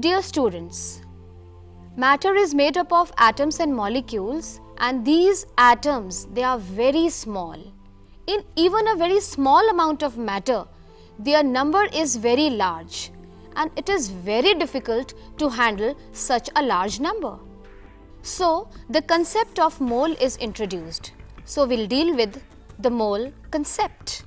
Dear students, matter is made up of atoms and molecules, and these atoms, they are very small. In even a very small amount of matter, their number is very large, and it is very difficult to handle such a large number. So, the concept of mole is introduced. So, we'll deal with the mole concept.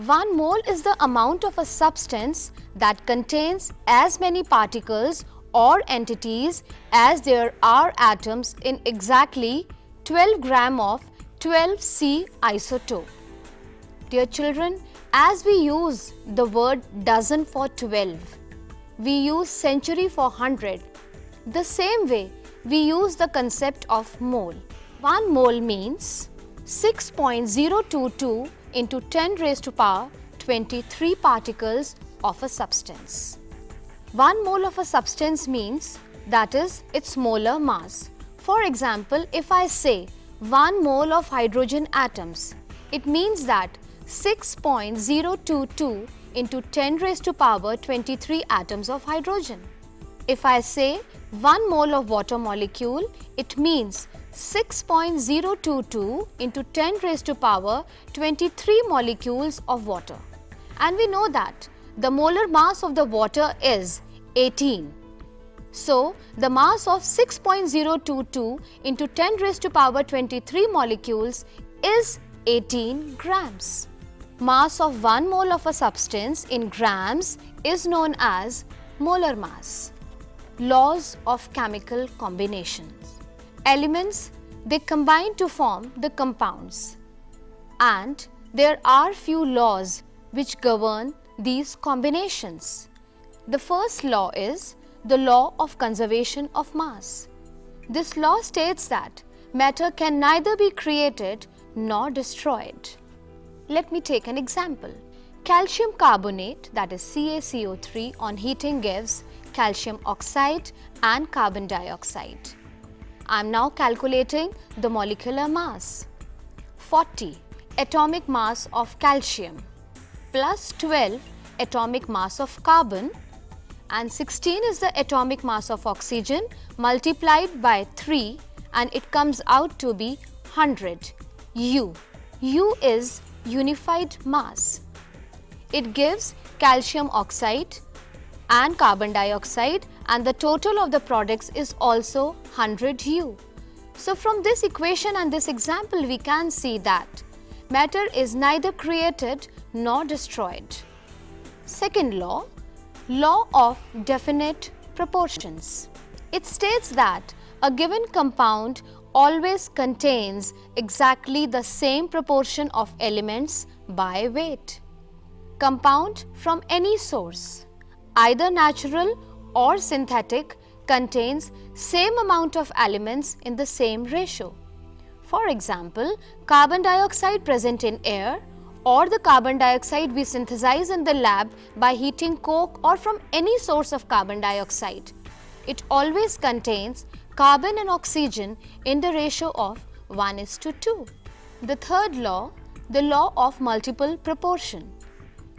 1 mole is the amount of a substance that contains as many particles or entities as there are atoms in exactly 12 gram of 12C isotope. Dear children, as we use the word dozen for 12, we use century for 100. The same way, we use the concept of mole. 1 mole means 6.022 into 10 raised to power 23 particles of a substance. 1 mole of a substance means that is its molar mass. For example, if I say 1 mole of hydrogen atoms, it means that 6.022 into 10 raised to power 23 atoms of hydrogen. If I say 1 mole of water molecule, it means 6.022 into 10 raised to power 23 molecules of water. And we know that the molar mass of the water is 18. So, the mass of 6.022 into 10 raised to power 23 molecules is 18 grams. Mass of 1 mole of a substance in grams is known as molar mass. Laws of chemical combinations. Elements, they combine to form the compounds, and there are few laws which govern these combinations. The first law is the law of conservation of mass. This law states that matter can neither be created nor destroyed. Let me take an example. Calcium carbonate, that is CaCO3, on heating gives calcium oxide and carbon dioxide. I am now calculating the molecular mass. 40 atomic mass of calcium plus 12 atomic mass of carbon, and 16 is the atomic mass of oxygen multiplied by 3, and it comes out to be 100 U. U is unified mass. It gives calcium oxide and carbon dioxide, and the total of the products is also 100 U. So from this equation and this example, we can see that matter is neither created nor destroyed. Second law, law of definite proportions. It states that a given compound always contains exactly the same proportion of elements by weight. Compound from any source, either natural or synthetic, contains same amount of elements in the same ratio. For example, carbon dioxide present in air or the carbon dioxide we synthesize in the lab by heating coke or from any source of carbon dioxide. It always contains carbon and oxygen in the ratio of 1:2. The third law, the law of multiple proportion.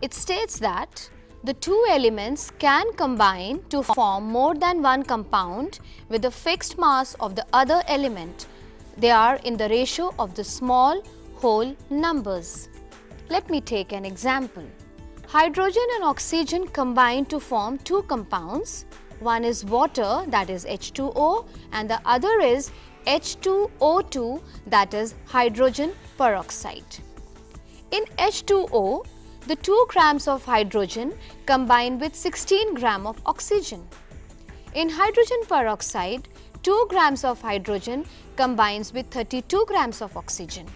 It states that the two elements can combine to form more than one compound with a fixed mass of the other element. They are in the ratio of the small whole numbers. Let me take an example. Hydrogen and oxygen combine to form two compounds. One is water, that is H2O, and the other is H2O2, that is hydrogen peroxide. In H2O, the 2 grams of hydrogen combine with 16 grams of oxygen. In hydrogen peroxide, 2 grams of hydrogen combines with 32 grams of oxygen.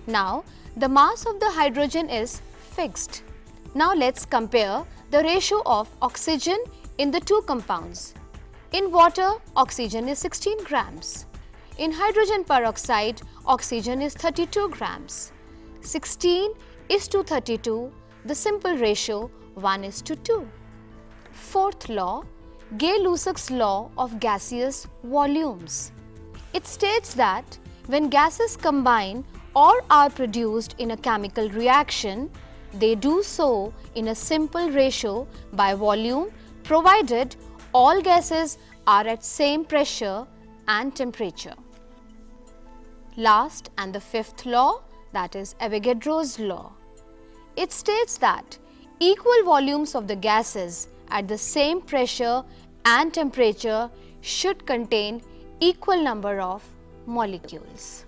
Now, the mass of the hydrogen is fixed. Now, let's compare the ratio of oxygen in the two compounds. In water, oxygen is 16 grams. In hydrogen peroxide, oxygen is 32 grams. 16 is to 32, the simple ratio 1:2. Fourth law, Gay-Lussac's law of gaseous volumes. It states that when gases combine or are produced in a chemical reaction, they do so in a simple ratio by volume, provided all gases are at same pressure and temperature. Last and the fifth law, that is Avogadro's law. It states that equal volumes of the gases at the same pressure and temperature should contain equal number of molecules.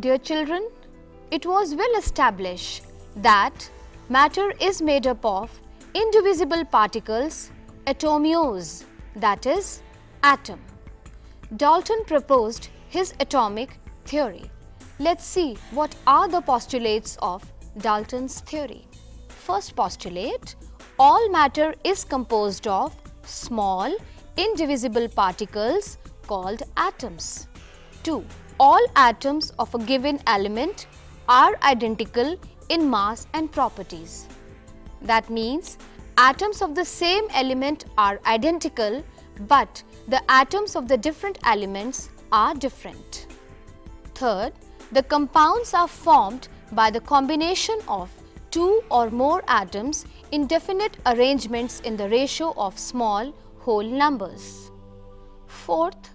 Dear children, it was well established that matter is made up of indivisible particles, atomios, that is, atom. Dalton proposed his atomic theory. Let's see what are the postulates of Dalton's theory. First postulate, all matter is composed of small, indivisible particles called atoms. 2. All atoms of a given element are identical in mass and properties. That means atoms of the same element are identical, but the atoms of the different elements are different. Third, the compounds are formed by the combination of two or more atoms in definite arrangements in the ratio of small whole numbers. Fourth,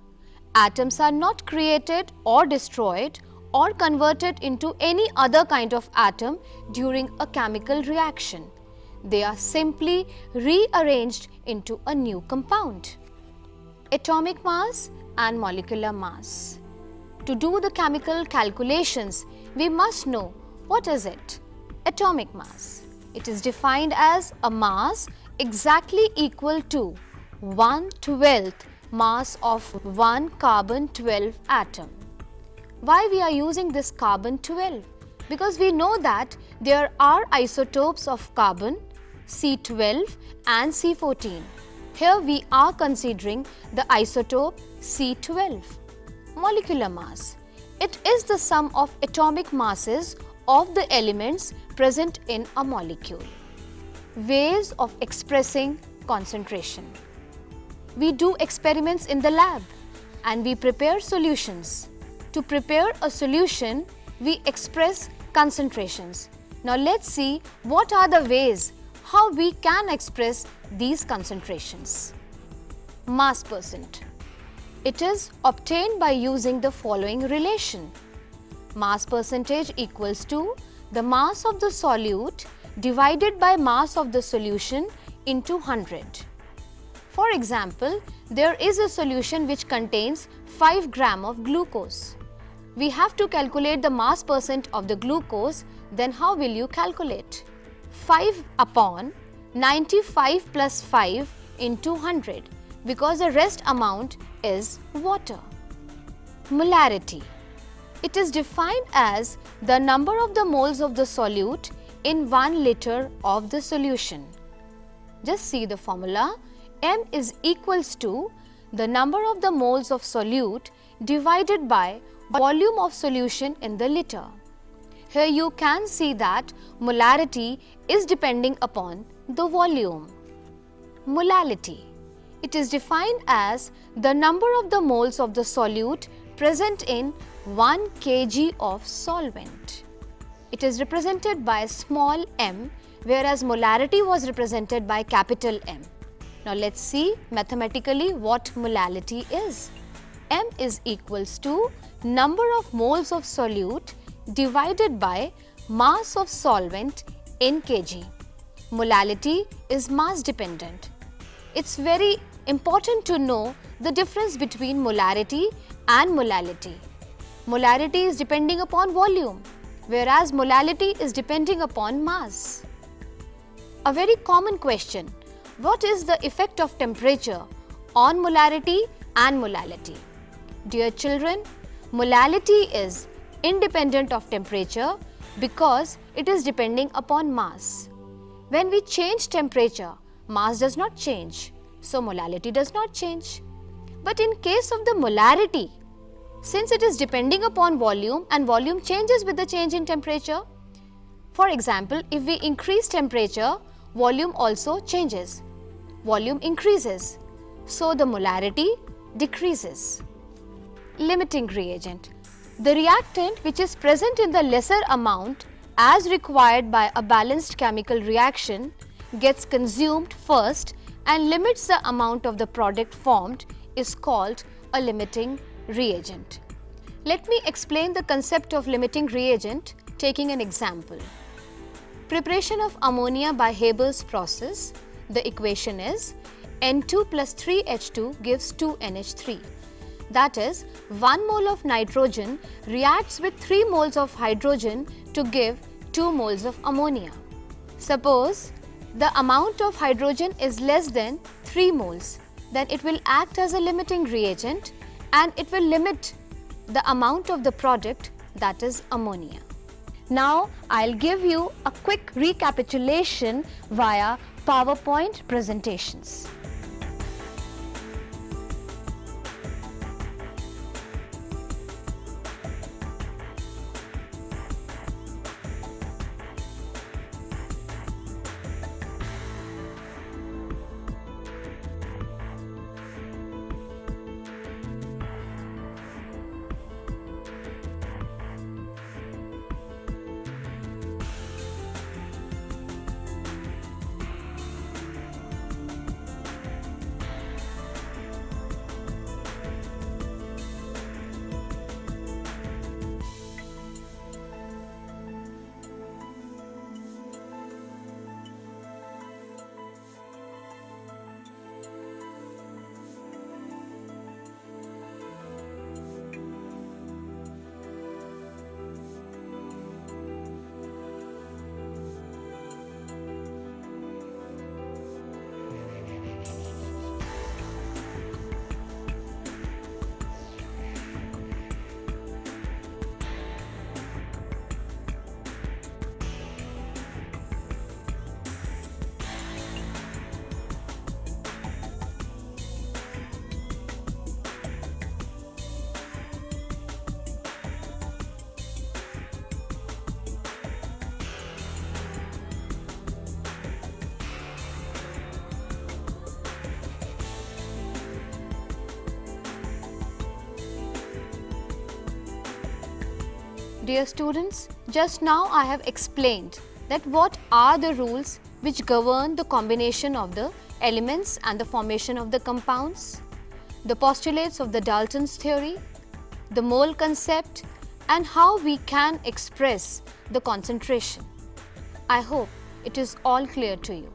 atoms are not created or destroyed or converted into any other kind of atom during a chemical reaction. They are simply rearranged into a new compound. Atomic mass and molecular mass. To do the chemical calculations, we must know what is it. Atomic mass. It is defined as a mass exactly equal to 1/12 mass of one carbon-12 atom. Why we are using this carbon-12? Because we know that there are isotopes of carbon, C12 and C14. Here we are considering the isotope C12. Molecular mass. It is the sum of atomic masses of the elements present in a molecule. Ways of expressing concentration. We do experiments in the lab and we prepare solutions. To prepare a solution, we express concentrations. Now let's see what are the ways how we can express these concentrations. Mass percent. It is obtained by using the following relation. Mass percentage equals to the mass of the solute divided by mass of the solution into 100. For example, there is a solution which contains 5 gram of glucose. We have to calculate the mass percent of the glucose, then how will you calculate? 5 upon 95 plus 5 into 100 because the rest amount is water. Molarity. It is defined as the number of the moles of the solute in 1 liter of the solution. Just see the formula. M is equals to the number of the moles of solute divided by volume of solution in the liter. Here you can see that molarity is depending upon the volume. Molality. It is defined as the number of the moles of the solute present in 1 kg of solvent. It is represented by small m, whereas molarity was represented by capital M. Now let's see mathematically what molality is. M is equals to number of moles of solute divided by mass of solvent in kg. Molality is mass dependent. It's very important to know the difference between molarity and molality. Molarity is depending upon volume, whereas molality is depending upon mass. A very common question, what is the effect of temperature on molarity and molality? Dear children, molality is independent of temperature because it is depending upon mass. When we change temperature, mass does not change, so molality does not change. But in case of the molarity, since it is depending upon volume and volume changes with the change in temperature, for example, if we increase temperature, volume also changes. Volume increases, so the molarity decreases. Limiting reagent. The reactant which is present in the lesser amount as required by a balanced chemical reaction gets consumed first and limits the amount of the product formed is called a limiting reagent. Let me explain the concept of limiting reagent taking an example. Preparation of ammonia by Haber's process. The equation is N2 plus 3H2 gives 2NH3. That is, 1 mole of nitrogen reacts with 3 moles of hydrogen to give 2 moles of ammonia. Suppose the amount of hydrogen is less than 3 moles, then it will act as a limiting reagent and it will limit the amount of the product, that is ammonia. Now, I'll give you a quick recapitulation via PowerPoint presentations. Dear students, just now I have explained that what are the rules which govern the combination of the elements and the formation of the compounds, the postulates of the Dalton's theory, the mole concept, and how we can express the concentration. I hope it is all clear to you.